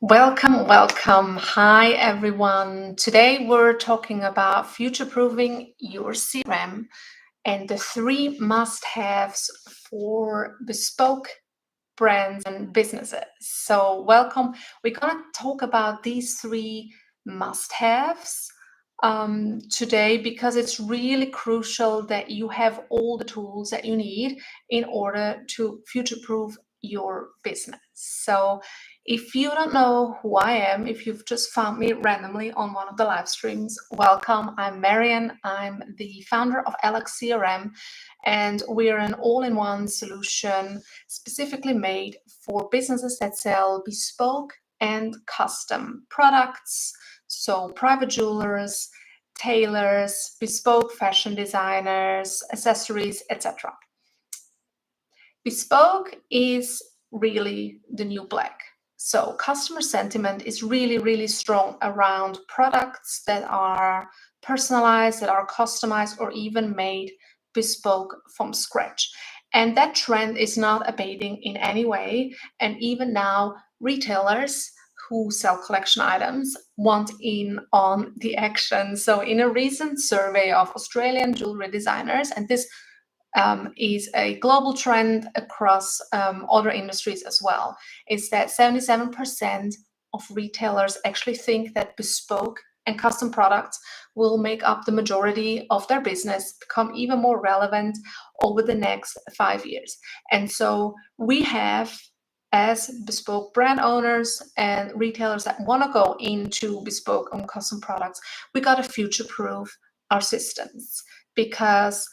Welcome. Hi, everyone. Today we're talking about future-proofing your CRM and the three must-haves for bespoke brands and businesses. So, welcome. We're going to talk about these three must-haves today because it's really crucial that you have all the tools that you need in order to future-proof your business. So, if you don't know who I am, if you've just found me randomly on one of the live streams, welcome. I'm Marion. I'm the founder of Alox CRM, and we're an all-in-one solution specifically made for businesses that sell bespoke and custom products. So private jewelers, tailors, bespoke fashion designers, accessories, etc. Bespoke is really the new black. So customer sentiment is really strong around products that are personalized, that are customized, or even made bespoke from scratch. And that trend is not abating in any way. And even now, retailers who sell collection items want in on the action. So in a recent survey of Australian jewelry designers, and this is a global trend across other industries as well, is that 77% of retailers actually think that bespoke and custom products will make up the majority of their business, become even more relevant over the next 5 years. And so we have, as bespoke brand owners and retailers that want to go into bespoke and custom products, we got to future-proof our systems, because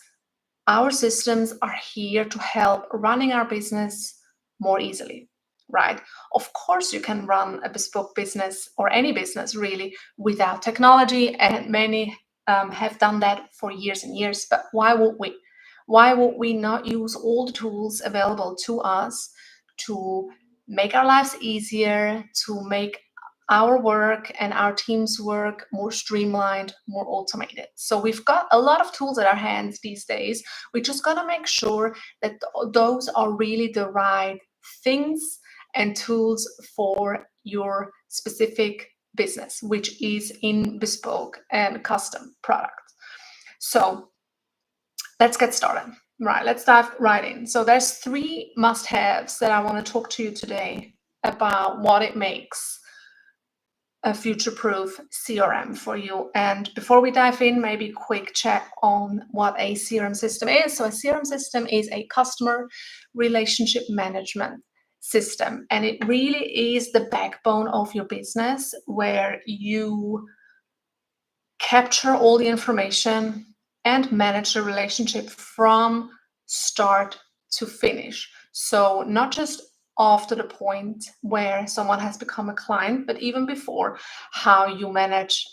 our systems are here to help running our business more easily, right? Of course, you can run a bespoke business or any business really without technology, and many have done that for years and years. But why would we? Why would we not use all the tools available to us to make our lives easier, to make our work and our team's work more streamlined, more automated? So we've got a lot of tools at our hands these days. We just got to make sure that those are really the right things and tools for your specific business, which is in bespoke and custom products. So let's get started. Right, let's dive right in. So there's three must-haves that I want to talk to you today about what it makes a future-proof CRM for you. And before we dive in, maybe quick check on what a CRM system is. So a CRM system is a customer relationship management system, and it really is the backbone of your business, where you capture all the information and manage the relationship from start to finish. So not just after the point where someone has become a client, but even before, how you manage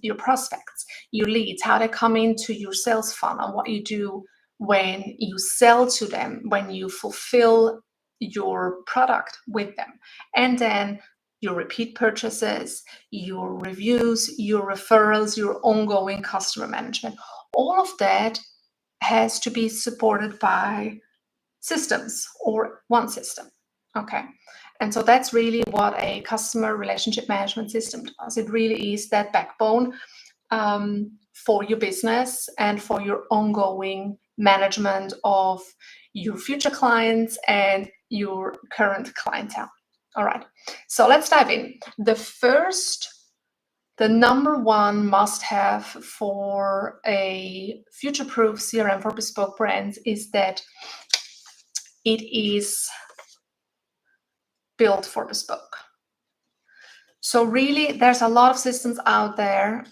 your prospects, your leads, how they come into your sales funnel, what you do when you sell to them, when you fulfill your product with them, and then your repeat purchases, your reviews, your referrals, your ongoing customer management. All of that has to be supported by systems or one system. Okay. And so that's really what a customer relationship management system does. It really is that backbone for your business and for your ongoing management of your future clients and your current clientele. All right, so let's dive in. The number one must-have for a future-proof CRM for bespoke brands is that it is built for bespoke. So really, there's a lot of systems out there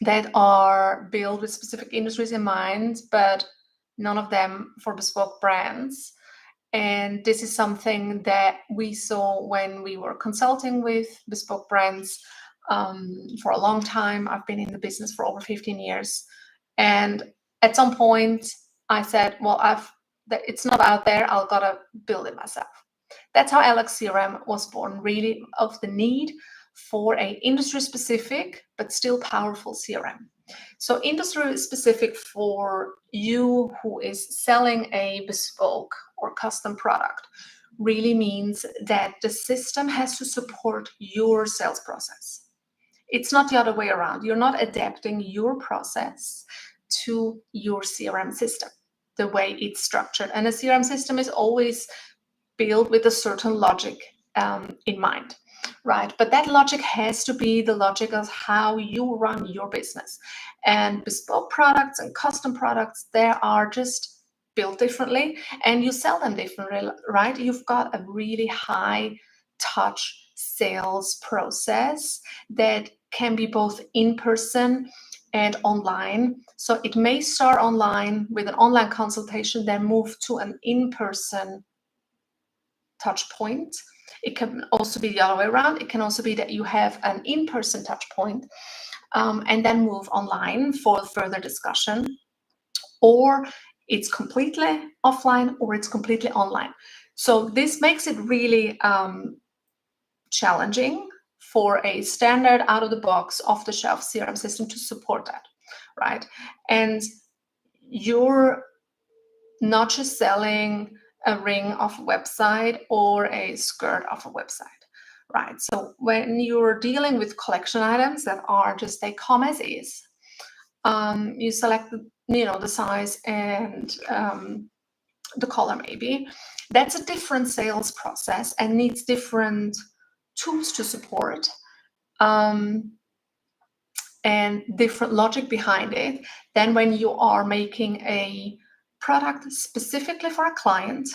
that are built with specific industries in mind, but none of them for bespoke brands. And this is something that we saw when we were consulting with bespoke brands for a long time. I've been in the business for over 15 years. And at some point, I said, well, it's not out there. I've got to build it myself. That's how Alox CRM was born, really, of the need for an industry-specific but still powerful CRM. So industry-specific for you who is selling a bespoke or custom product. really means that the system has to support your sales process. It's not the other way around. You're not adapting your process to your CRM system, the way it's structured. And a CRM system is always built with a certain logic in mind, right? But that logic has to be the logic of how you run your business. And bespoke products and custom products, they are just built differently, and you sell them differently, right? You've got a really high touch sales process that can be both in person and online. So it may start online with an online consultation, then move to an in-person touch point. It can also be the other way around. It can also be that you have an in-person touch point and then move online for further discussion, or it's completely offline or it's completely online. So this makes it really challenging for a standard out-of-the-box, off-the-shelf CRM system to support that, right? And you're not just selling a ring of a website or a skirt of a website, right? So when you're dealing with collection items that are just they come as is, you select the size and the color maybe. That's a different sales process and needs different tools to support and different logic behind it than when you are making a product specifically for a client.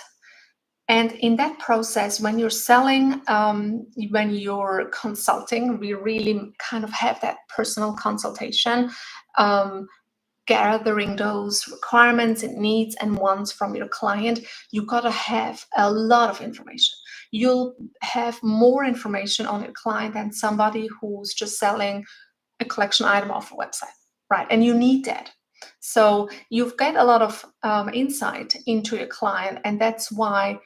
And in that process, when you're selling, when you're consulting, we really kind of have that personal consultation, gathering those requirements and needs and wants from your client. You got to have a lot of information. You'll have more information on your client than somebody who's just selling a collection item off a website, right? And you need that. So you've got a lot of insight into your client, and that's why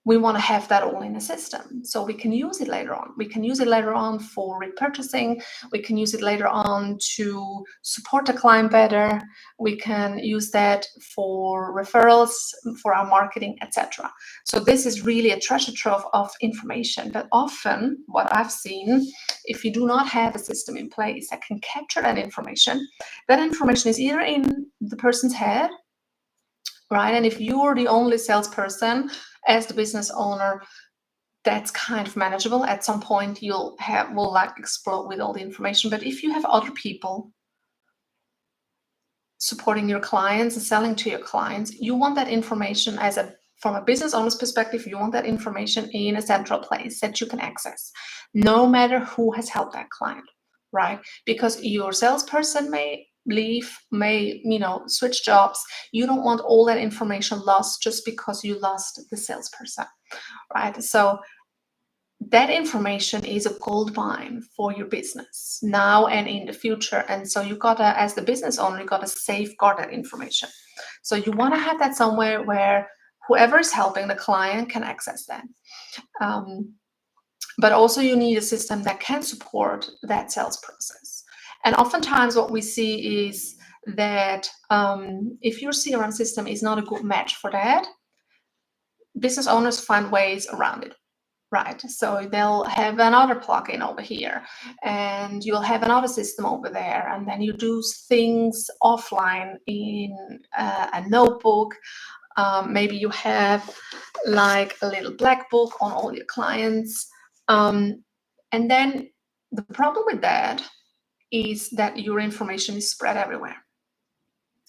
we want to have that all in a system so we can use it later on. We can use it later on for repurchasing. We can use it later on to support the client better. We can use that for referrals, for our marketing, etc. So this is really a treasure trove of information. But often what I've seen, if you do not have a system in place that can capture that information is either in the person's head, right? And if you're the only salesperson as the business owner, that's kind of manageable. At some point will explode with all the information. But if you have other people supporting your clients and selling to your clients, you want that information from a business owner's perspective, you want that information in a central place that you can access, no matter who has helped that client, right? Because your salesperson may leave, may switch jobs. You don't want all that information lost just because you lost the salesperson, right? So that information is a gold mine for your business now and in the future. And so you gotta, as the business owner, you gotta safeguard that information. So you want to have that somewhere where whoever is helping the client can access that. But also you need a system that can support that sales process. And oftentimes what we see is that if your CRM system is not a good match for that, business owners find ways around it, right? So they'll have another plugin over here and you'll have another system over there. And then you do things offline in a notebook. Maybe you have like a little black book on all your clients. And then the problem with that is that your information is spread everywhere.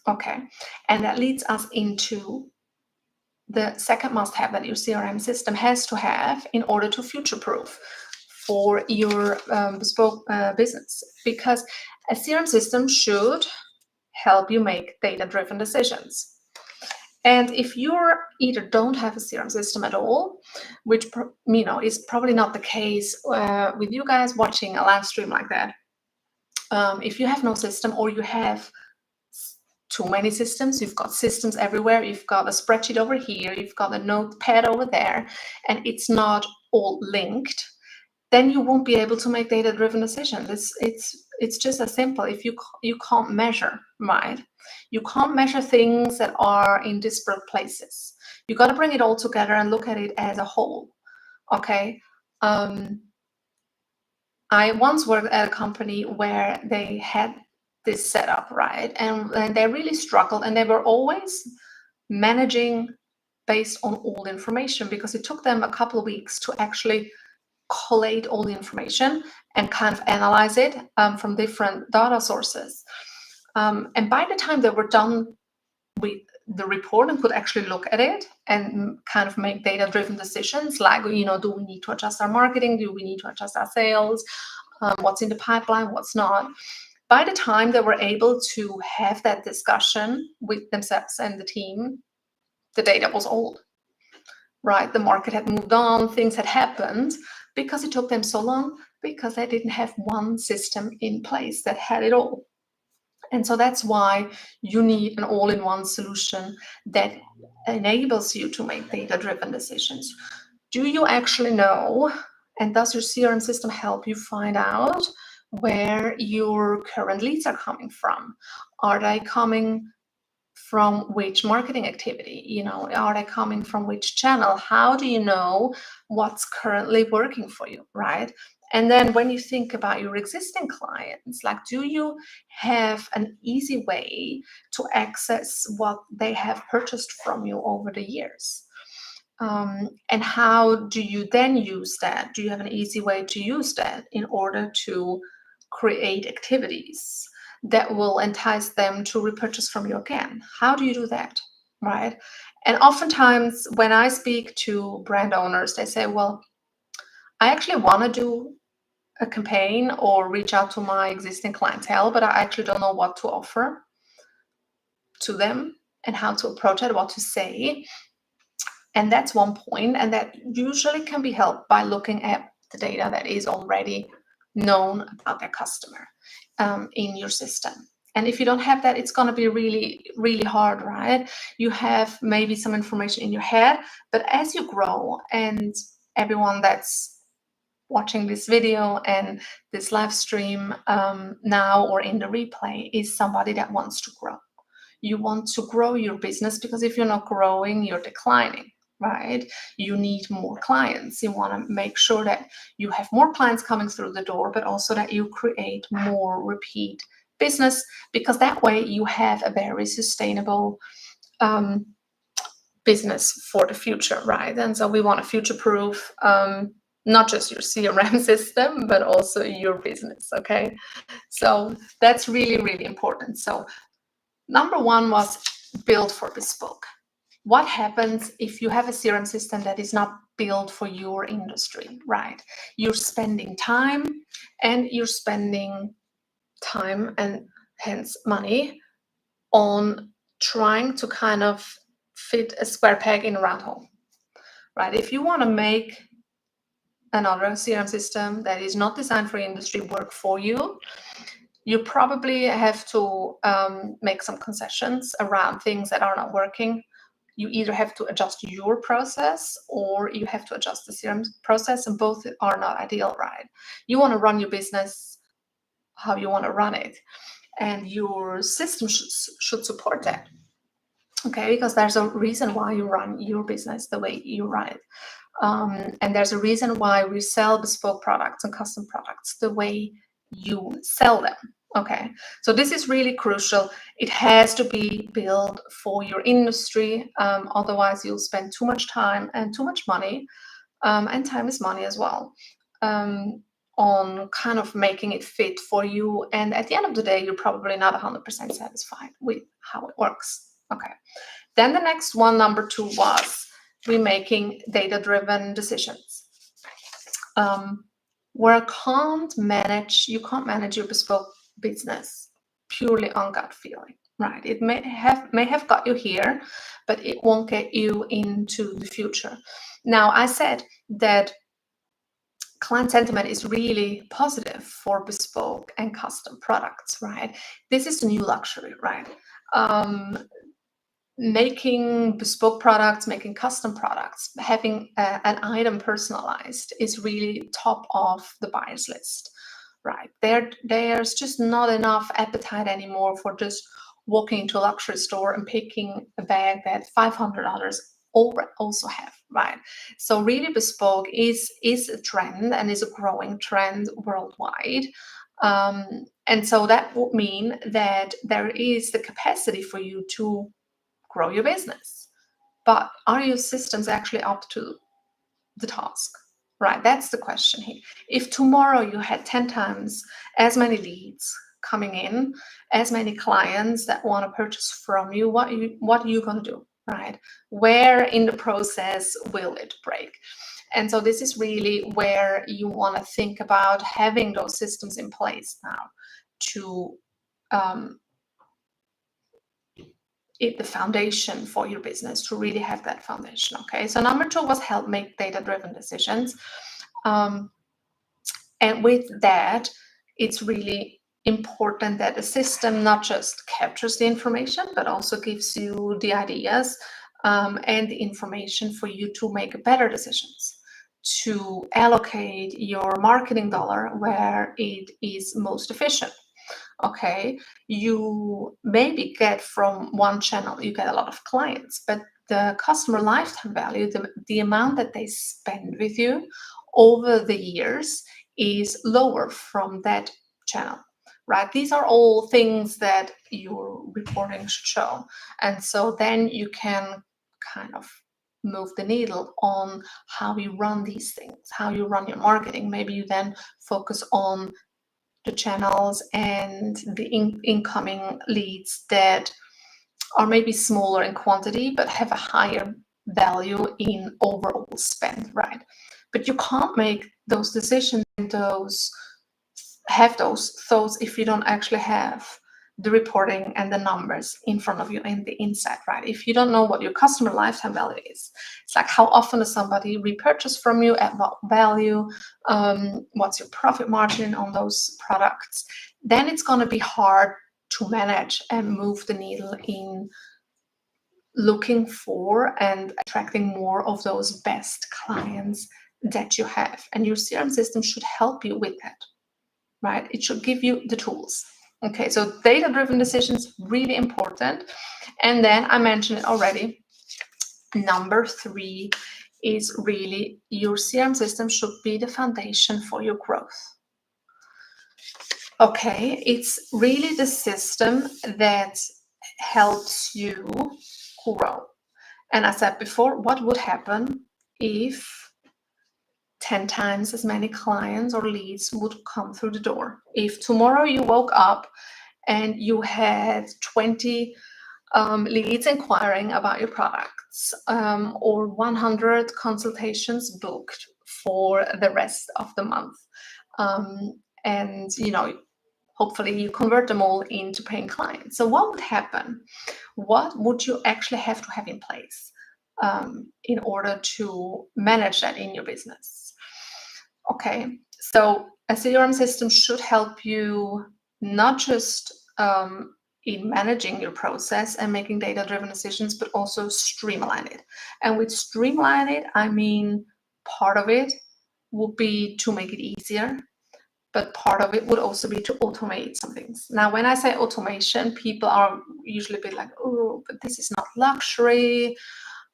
Okay, and that leads us into the second must-have that your CRM system has to have in order to future-proof for your bespoke business, because a CRM system should help you make data-driven decisions. And if you either don't have a CRM system at all, which is probably not the case with you guys watching a live stream like that, if you have no system or you have too many systems, you've got systems everywhere, you've got a spreadsheet over here, you've got a notepad over there, and it's not all linked, then you won't be able to make data-driven decisions. It's just as simple. If you can't measure, right? You can't measure things that are in disparate places. You got to bring it all together and look at it as a whole. Okay. I once worked at a company where they had this setup, right? And they really struggled, and they were always managing based on old information, because it took them a couple of weeks to actually collate all the information and kind of analyze it from different data sources. And by the time they were done with the report and could actually look at it and kind of make data-driven decisions, like, do we need to adjust our marketing? Do we need to adjust our sales? What's in the pipeline? What's not? By the time they were able to have that discussion with themselves and the team, the data was old, right? The market had moved on, things had happened. Because it took them so long, because they didn't have one system in place that had it all. And so that's why you need an all-in-one solution that enables you to make data-driven decisions. Do you actually know, and does your CRM system help you find out where your current leads are coming from? Are they coming from which marketing activity? Are they coming from which channel? How do you know what's currently working for you, right? And then when you think about your existing clients, like, do you have an easy way to access what they have purchased from you over the years? And how do you then use that? Do you have an easy way to use that in order to create activities that will entice them to repurchase from you again? How do you do that, right? And oftentimes when I speak to brand owners, they say, well, I actually want to do a campaign or reach out to my existing clientele, but I actually don't know what to offer to them and how to approach it, what to say. And that's one point, and that usually can be helped by looking at the data that is already known about their customer in your system. And if you don't have that, it's going to be really, really hard, right? You have maybe some information in your head, but as you grow, and everyone that's watching this video and this live stream now or in the replay is somebody that wants to grow. You want to grow your business, because if you're not growing, you're declining, right? You need more clients. You want to make sure that you have more clients coming through the door, but also that you create more repeat business, because that way you have a very sustainable business for the future, right? And so we want to future-proof not just your CRM system, but also your business, okay? So that's really, really important. So number one was built for bespoke. What happens if you have a CRM system that is not built for your industry, right? You're spending time, and hence money on trying to kind of fit a square peg in a round hole, right? If you want to make another CRM system that is not designed for industry work for you, you probably have to make some concessions around things that are not working. You either have to adjust your process, or you have to adjust the CRM process, and both are not ideal, right? You want to run your business how you want to run it, and your system should support that, okay? Because there's a reason why you run your business the way you run it. And there's a reason why we sell bespoke products and custom products the way you sell them. Okay, so this is really crucial. It has to be built for your industry. Otherwise, you'll spend too much time and too much money, and time is money as well, on kind of making it fit for you. And at the end of the day, you're probably not 100% satisfied with how it works. Okay, then the next one, number two, was we're making data-driven decisions. Where you can't manage your bespoke business purely on gut feeling, right? It may have got you here, but it won't get you into the future. Now, I said that client sentiment is really positive for bespoke and custom products, right? This is the new luxury, right? Making bespoke products, making custom products, having an item personalized is really top of the buyer's list, right? There's just not enough appetite anymore for just walking into a luxury store and picking a bag that's $500 also have, right? So really Bespoke is a trend and is a growing trend worldwide. And so that would mean that there is the capacity for you to grow your business. But are your systems actually up to the task? Right, that's the question here. If tomorrow you had 10 times as many leads coming in, as many clients that want to purchase from you, what are you going to do, right? Where in the process will it break? And so this is really where you want to think about having those systems in place now to the foundation for your business, to really have that foundation. Okay, so number 2 was help make data-driven decisions. And with that, it's really important that the system not just captures the information, but also gives you the ideas and the information for you to make better decisions, to allocate your marketing dollar where it is most efficient. Okay, you maybe get from one channel, you get a lot of clients, but the customer lifetime value, the amount that they spend with you over the years is lower from that channel, right? These are all things that your reporting should show. And so then you can kind of move the needle on how you run these things, how you run your marketing. Maybe you then focus on the channels and the incoming leads that are maybe smaller in quantity but have a higher value in overall spend, right? But you can't make those decisions and have those thoughts if you don't actually have the reporting and the numbers in front of you and the insight, right? If you don't know what your customer lifetime value is, it's like how often does somebody repurchase from you, at what value, what's your profit margin on those products, then it's going to be hard to manage and move the needle in looking for and attracting more of those best clients that you have. And your CRM system should help you with that, right? It should give you the tools. Okay, so data-driven decisions, really important. And then I mentioned it already, number 3 is really your CRM system should be the foundation for your growth. Okay, it's really the system that helps you grow. And I said before, what would happen if 10 times as many clients or leads would come through the door? If tomorrow you woke up and you had 20 leads inquiring about your products, or 100 consultations booked for the rest of the month, and hopefully you convert them all into paying clients. So what would happen? What would you actually have to have in place in order to manage that in your business? Okay, so a CRM system should help you not just in managing your process and making data-driven decisions, but also streamline it. And with streamline it, I mean part of it would be to make it easier, but part of it would also be to automate some things. Now, when I say automation, people are usually a bit like, oh, but this is not luxury.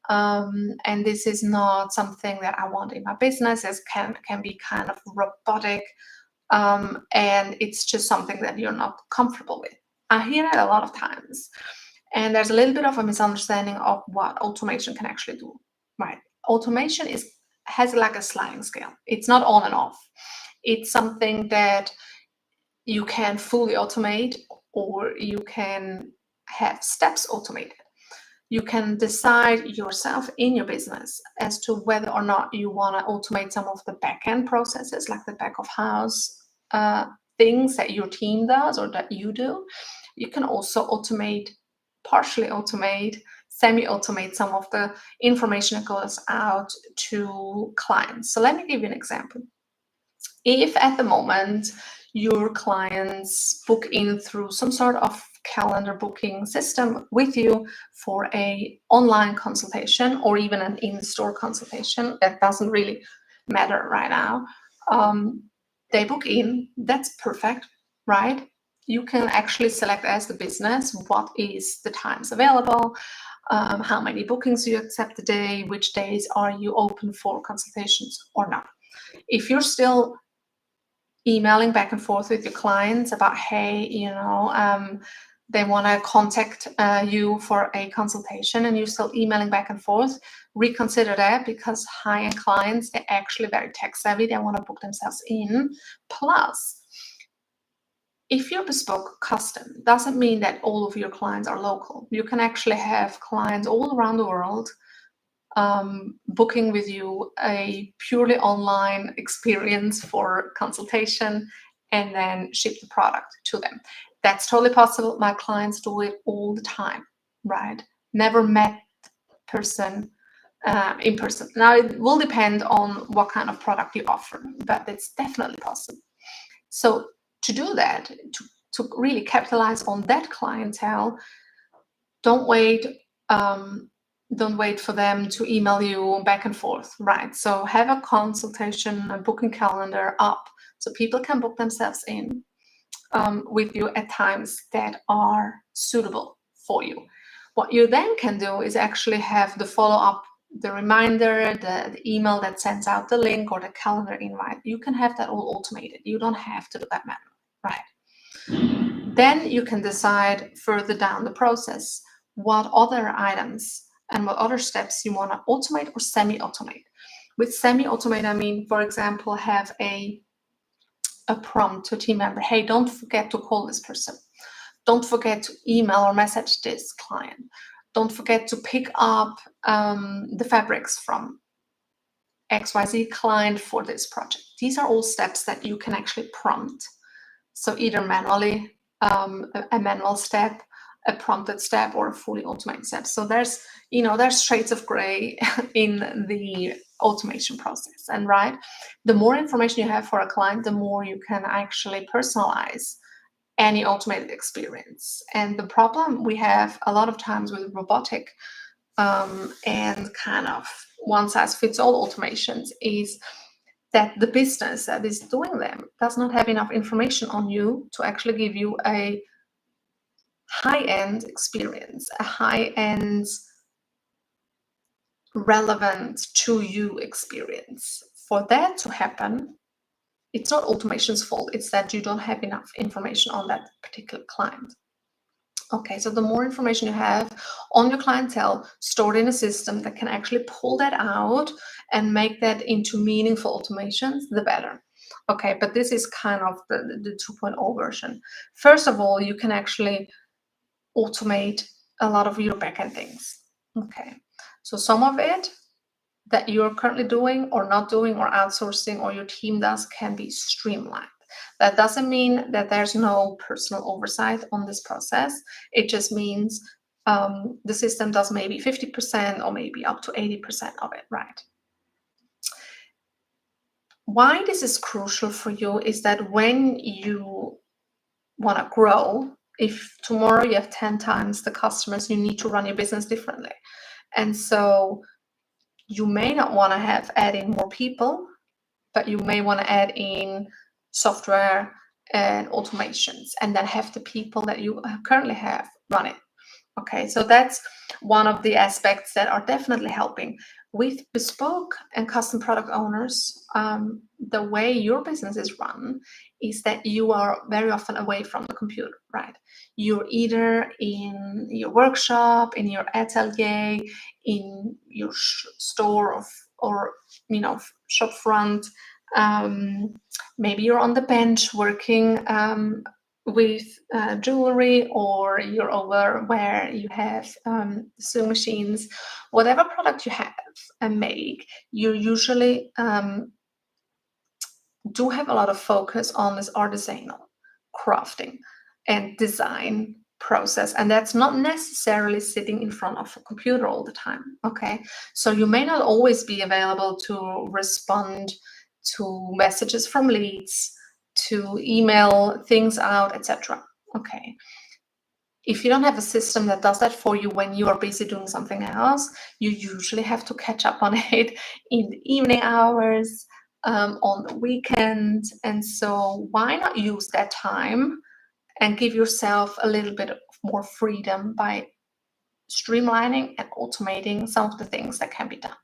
And this is not something that I want in my business. It can be kind of robotic, and it's just something that you're not comfortable with. I hear it a lot of times, and there's a little bit of a misunderstanding of what automation can actually do. Right? Automation has like a sliding scale. It's not on and off. It's something that you can fully automate, or you can have steps automated. You can decide yourself in your business as to whether or not you want to automate some of the back-end processes, like the back of house things that your team does or that you do. You can also partially automate, semi-automate some of the information that goes out to clients. So let me give you an example. If at the moment your clients book in through some sort of calendar booking system with you for a online consultation or even an in-store consultation, that doesn't really matter right now. They book in, that's perfect, right? You can actually select as the business what is the times available. how many bookings you accept a day, which days are you open for consultations or not. If you're still emailing back and forth with your clients about, hey, they want to contact you for a consultation, and you're still emailing back and forth, reconsider that, because high-end clients, they're actually very tech savvy. They want to book themselves in. Plus, if you're bespoke custom, doesn't mean that all of your clients are local. You can actually have clients all around the world booking with you a purely online experience for consultation, and then ship the product to them. That's totally possible. My clients do it all the time, right? Never met person in person. Now, it will depend on what kind of product you offer, but it's definitely possible. So to do that, to really capitalize on that clientele, don't wait for them to email you back and forth, right? So have a consultation, a booking calendar up, so people can book themselves in with you at times that are suitable for you. What you then can do is actually have the follow-up, the reminder, the email that sends out the link or the calendar invite. You can have that all automated. You don't have to do that manually, right? Then you can decide further down the process what other items and what other steps you want to automate or semi-automate. With semi-automate, I mean, for example, have a prompt to a team member. Hey, don't forget to call this person. Don't forget to email or message this client. Don't forget to pick up the fabrics from XYZ client for this project. These are all steps that you can actually prompt. So either manually, a manual step, a prompted step, or a fully automated step. So there's shades of gray in the automation process. And right, the more information you have for a client, the more you can actually personalize any automated experience. And the problem we have a lot of times with robotic and kind of one-size-fits-all automations is that the business that is doing them does not have enough information on you to actually give you a high-end experience, a high-end relevant to you experience. For that to happen, it's not automation's fault, it's that you don't have enough information on that particular client. Okay, so the more information you have on your clientele stored in a system that can actually pull that out and make that into meaningful automations, the better. Okay, but this is kind of the 2.0 version. First of all, you can actually automate a lot of your backend things. Okay, so some of it that you're currently doing or not doing or outsourcing or your team does can be streamlined. That doesn't mean that there's no personal oversight on this process. It just means the system does maybe 50% or maybe up to 80% of it, right? Why this is crucial for you is that when you want to grow, if tomorrow you have 10 times the customers, you need to run your business differently. And so you may not want to add in more people, but you may want to add in software and automations, and then have the people that you currently have run it. Okay, so that's one of the aspects that are definitely helping. With bespoke and custom product owners, the way your business is run is that you are very often away from the computer, right? You're either in your workshop, in your atelier, in your store or shop front. Maybe you're on the bench working with jewelry, or you're over where you have sewing machines. Whatever product you have and make, you usually do have a lot of focus on this artisanal crafting and design process, and that's not necessarily sitting in front of a computer all the time. Okay, so you may not always be available to respond to messages from leads, to email things out, etc. Okay, if you don't have a system that does that for you when you are busy doing something else, you usually have to catch up on it in the evening hours, on the weekend. And so why not use that time and give yourself a little bit of more freedom by streamlining and automating some of the things that can be done.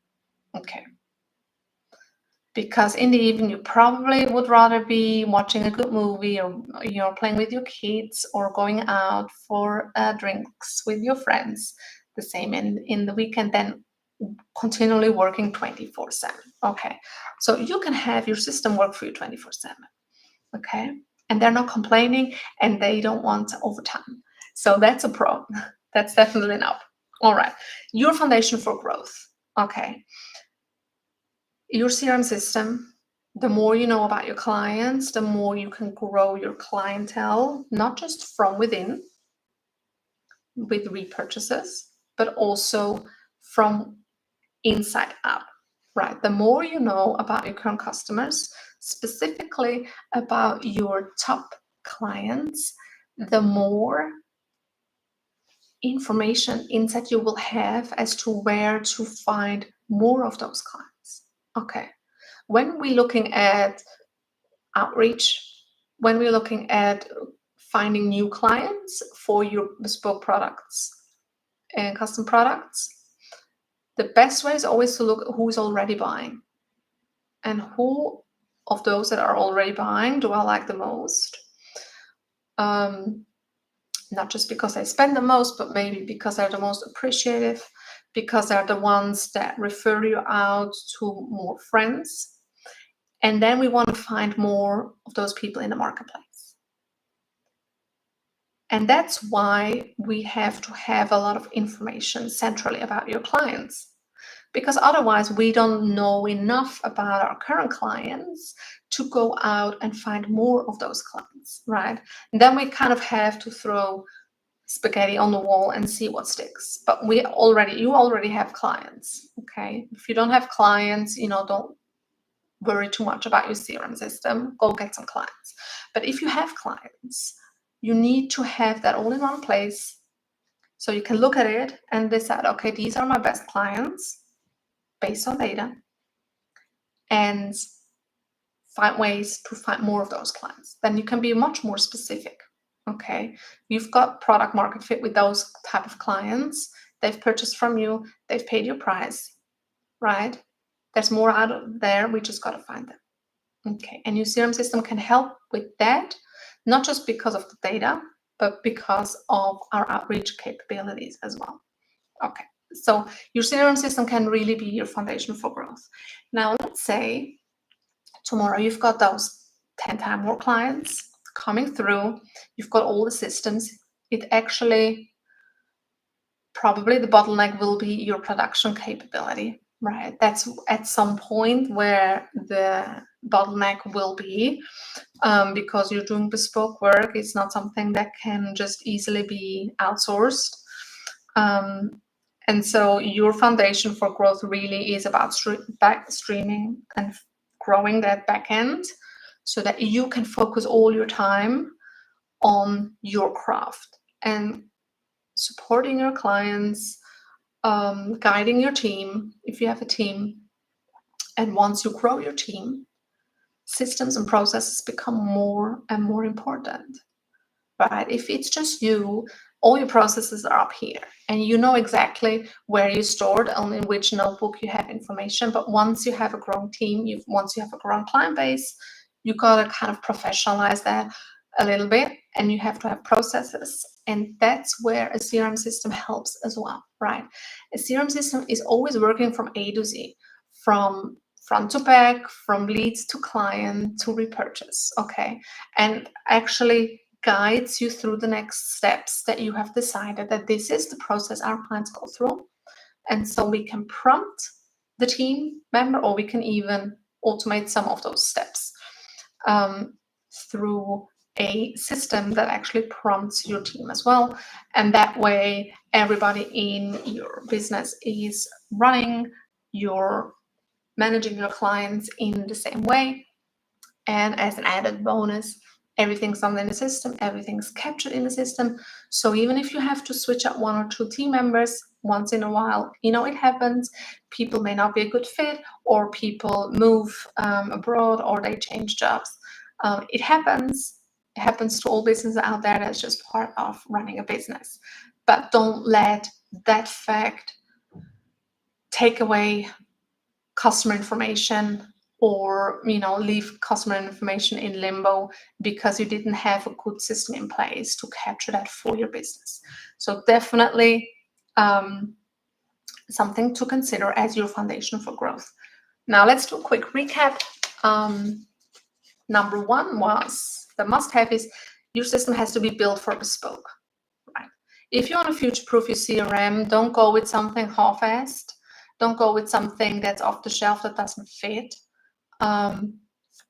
Okay. Because in the evening, you probably would rather be watching a good movie, or playing with your kids, or going out for drinks with your friends. The same in the weekend, then continually working 24/7. Okay, so you can have your system work for you 24/7. Okay, and they're not complaining, and they don't want overtime. So that's a pro. That's definitely an up. All right, your foundation for growth. Okay. Your CRM system, the more you know about your clients, the more you can grow your clientele, not just from within with repurchases, but also from inside out, right? The more you know about your current customers, specifically about your top clients, the more information, insight you will have as to where to find more of those clients. Okay. When we're looking at outreach, when we're looking at finding new clients for your bespoke products and custom products, the best way is always to look who's already buying, and who of those that are already buying do I like the most. Not just because they spend the most, but maybe because they're the most appreciative, because they're the ones that refer you out to more friends. And then we want to find more of those people in the marketplace. And that's why we have to have a lot of information centrally about your clients, because otherwise we don't know enough about our current clients to go out and find more of those clients, right? And then we kind of have to throw spaghetti on the wall and see what sticks. But you already have clients, okay? If you don't have clients, don't worry too much about your CRM system. Go get some clients. But if you have clients, you need to have that all in one place, so you can look at it and decide, okay, these are my best clients based on data, and find ways to find more of those clients. Then you can be much more specific. Okay, you've got product market fit with those type of clients. They've purchased from you. They've paid your price, right? There's more out there. We just got to find them. Okay, and your CRM system can help with that, not just because of the data, but because of our outreach capabilities as well. Okay, so your CRM system can really be your foundation for growth. Now, let's say tomorrow you've got those 10 times more clients coming through. You've got all the systems. It actually, probably the bottleneck will be your production capability, right? That's at some point where the bottleneck will be, because you're doing bespoke work. It's not something that can just easily be outsourced. And so your foundation for growth really is about streaming and growing that back end, so that you can focus all your time on your craft and supporting your clients, guiding your team if you have a team. And once you grow your team, systems and processes become more and more important, right? If it's just you, all your processes are up here and you know exactly where you stored and in which notebook you have information. But once you have a growing team, once you have a growing client base, you got to kind of professionalize that a little bit, and you have to have processes. And that's where a CRM system helps as well, right? A CRM system is always working from A to Z, from front to back, from leads to client to repurchase, okay? And actually guides you through the next steps that you have decided that this is the process our clients go through. And so we can prompt the team member, or we can even automate some of those steps through a system that actually prompts your team as well. And that way, everybody in your business is running, you're managing your clients in the same way. And as an added bonus, everything's on in the system, everything's captured in the system. So even if you have to switch out one or two team members once in a while, it happens. People may not be a good fit, or people move abroad, or they change jobs. It happens. It happens to all businesses out there. That's just part of running a business. But don't let that fact take away customer information, or leave customer information in limbo because you didn't have a good system in place to capture that for your business. So definitely something to consider as your foundation for growth. Now let's do a quick recap. Number one was the must-have is your system has to be built for bespoke, right? If you want to future-proof your CRM, don't go with something half-assed. Don't go with something that's off the shelf that doesn't fit.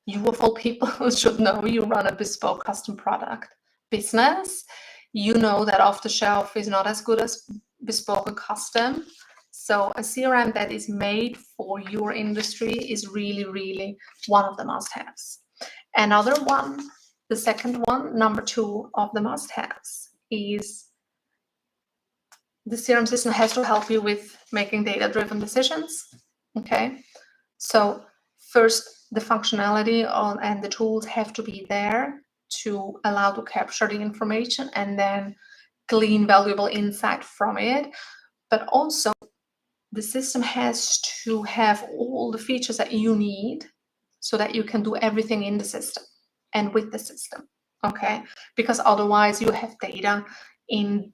You of all people should know you run a bespoke custom product business. You know that off the shelf is not as good as bespoke and custom. So a CRM that is made for your industry is really, really one of the must-haves. Another one, the second one, number two of the must-haves is the CRM system has to help you with making data-driven decisions. Okay, so first, the functionality and the tools have to be there to allow to capture the information and then glean valuable insight from it. But also, the system has to have all the features that you need so that you can do everything in the system and with the system. Okay, because otherwise you have data in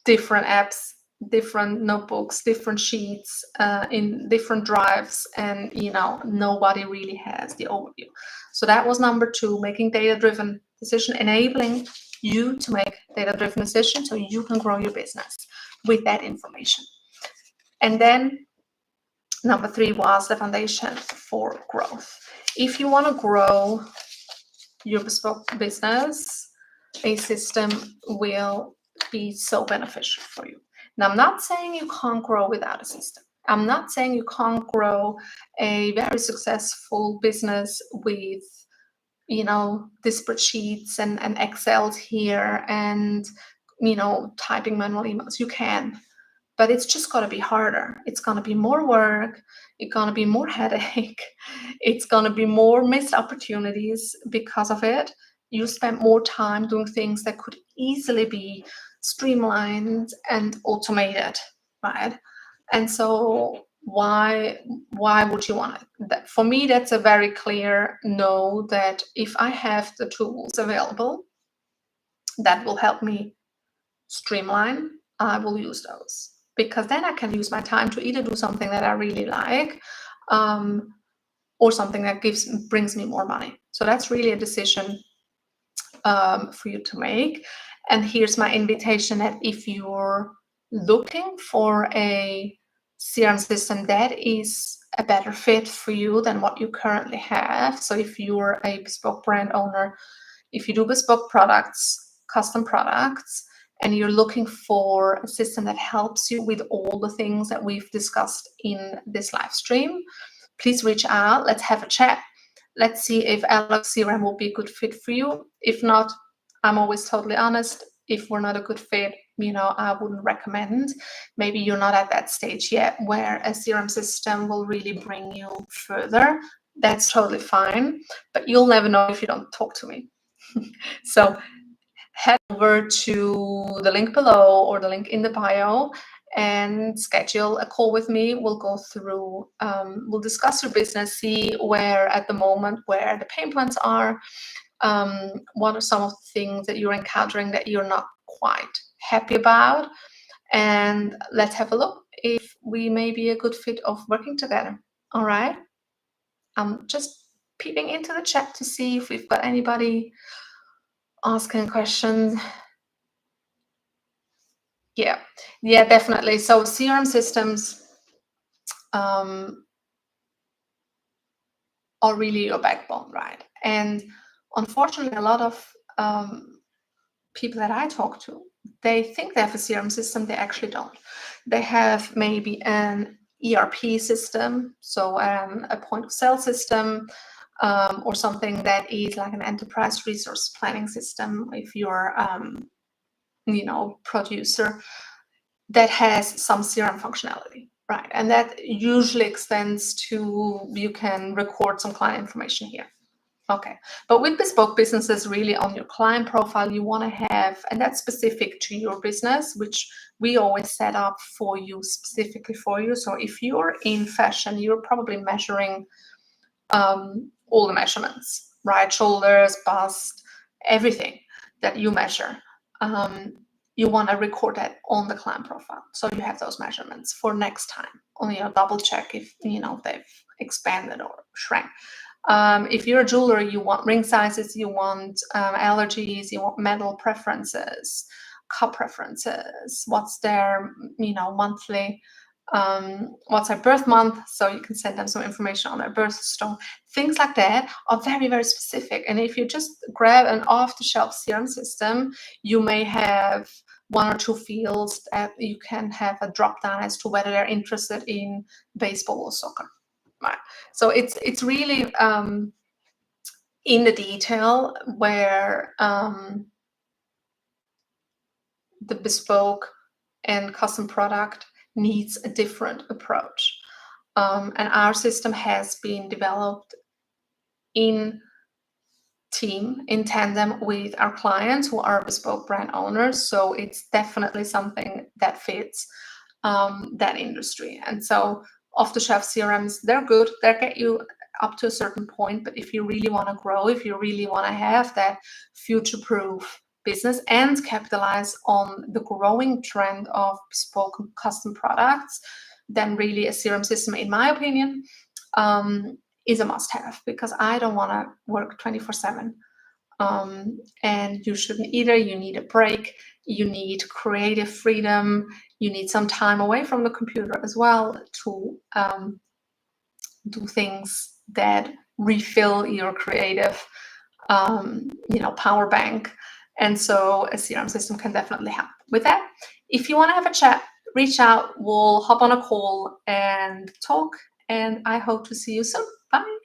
different apps, different notebooks, different sheets, in different drives, and nobody really has the overview. So that was number two, making data-driven decision, enabling you to make data-driven decisions so you can grow your business with that information. And then number three was the foundation for growth. If you want to grow your bespoke business, a system will be so beneficial for you. Now, I'm not saying you can't grow without a system. I'm not saying you can't grow a very successful business with, disparate sheets and Excels here and, typing manual emails. You can, but it's just got to be harder. It's going to be more work. It's going to be more headache. It's going to be more missed opportunities because of it. You spend more time doing things that could easily be streamlined and automated, right? And so why would you want it? For me, that's a very clear no, that if I have the tools available that will help me streamline, I will use those, because then I can use my time to either do something that I really like, or something that brings me more money. So that's really a decision for you to make. And here's my invitation that if you're looking for a CRM system that is a better fit for you than what you currently have, so if you're a bespoke brand owner, if you do bespoke products, custom products, and you're looking for a system that helps you with all the things that we've discussed in this live stream, please reach out. Let's have a chat. Let's see if Alox CRM will be a good fit for you. If not, I'm always totally honest. If we're not a good fit, I wouldn't recommend. Maybe you're not at that stage yet where a CRM system will really bring you further. That's totally fine, but you'll never know if you don't talk to me. So head over to the link below or the link in the bio and schedule a call with me. We'll go through, we'll discuss your business, see where at the moment, where the pain points are, what are some of the things that you're encountering that you're not quite happy about, and let's have a look if we may be a good fit of working together. All right. I'm just peeping into the chat to see if we've got anybody asking questions. Yeah, definitely. So CRM systems are really your backbone, right? And unfortunately, a lot of people that I talk to, they think they have a CRM system. They actually don't. They have maybe an ERP system, so a point of sale system, or something that is like an enterprise resource planning system if you're producer, that has some CRM functionality, right? And that usually extends to, you can record some client information here. Okay, but with bespoke businesses, really on your client profile, you want to have, and that's specific to your business, which we always set up for you, specifically for you. So if you're in fashion, you're probably measuring all the measurements, right? Shoulders, bust, everything that you measure. You want to record that on the client profile, so you have those measurements for next time. Only double check if they've expanded or shrank. If you're a jeweler, you want ring sizes, you want allergies, you want metal preferences, cup preferences, what's their monthly, what's their birth month, so you can send them some information on their birthstone. Things like that are very, very specific. And if you just grab an off-the-shelf CRM system, you may have one or two fields that you can have a drop down as to whether they're interested in baseball or soccer. Right. So it's really in the detail where the bespoke and custom product needs a different approach. And our system has been developed in tandem with our clients who are bespoke brand owners. So it's definitely something that fits that industry. And so off-the-shelf CRMs, they're good. They get you up to a certain point. But if you really want to grow, if you really want to have that future-proof business and capitalize on the growing trend of bespoke and custom products, then really a CRM system, in my opinion, is a must-have, because I don't want to work 24/7. And you shouldn't either. You need a break. You need creative freedom. You need some time away from the computer as well to do things that refill your creative, power bank. And so a CRM system can definitely help with that. If you want to have a chat, reach out. We'll hop on a call and talk. And I hope to see you soon. Bye.